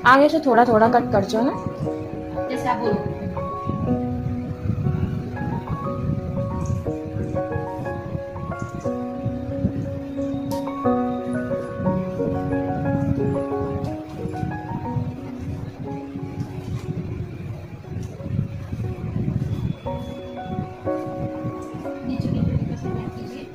आगे से थोड़ा थोड़ा कट कर जो ना, जैसे आप बोलो। नीचे की तरफ का सेलेक्ट कीजिए।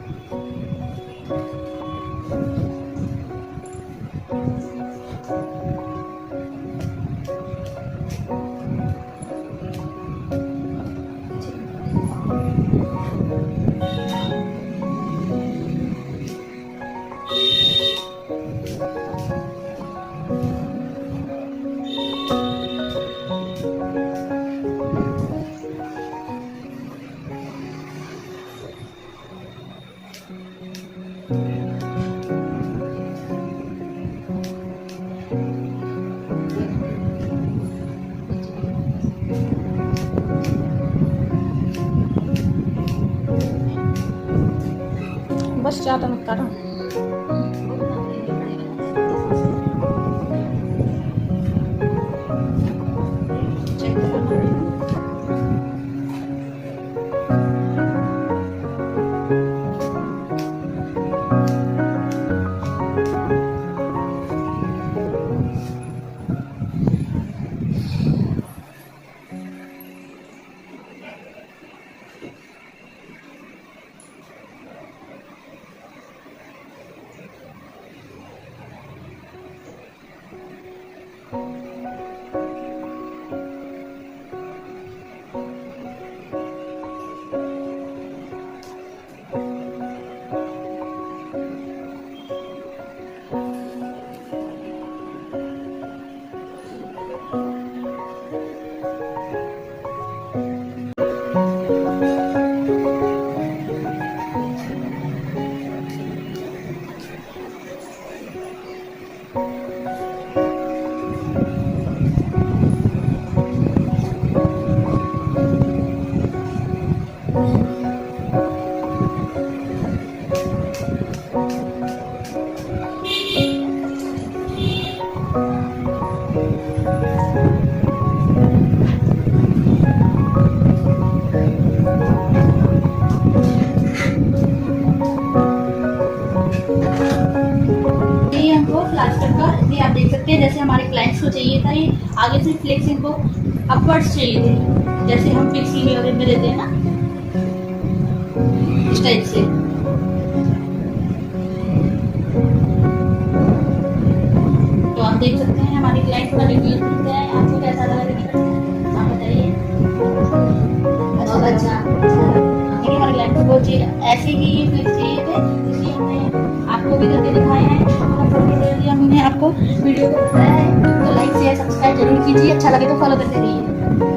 बस ज़्यादा मत करो। आप देख सकते हैं जैसे हमारे क्लाइंट्स को चाहिए था ये आगे से फ्लेक्स इनको अपवर्ड्स चाहिए थे, जैसे हम फिक्सिंग वगैरह में देते हैं ना, इस टाइप से। तो आप देख सकते हैं हमारे क्लाइंट का रिव्यू मिलता है। आपको कैसा लगा रिव्यू आप बताइए। बहुत अच्छा, देखिए हमारे क्लाइंट को ऐसे ही ये फ्लेक्स चाहिए थे, इसलिए हमने आपको भी करके दिखाया है। हमने आपको वीडियो को बताया है, तो लाइक शेयर सब्सक्राइब जरूर कीजिए। अच्छा लगे तो फॉलो करते रहिए।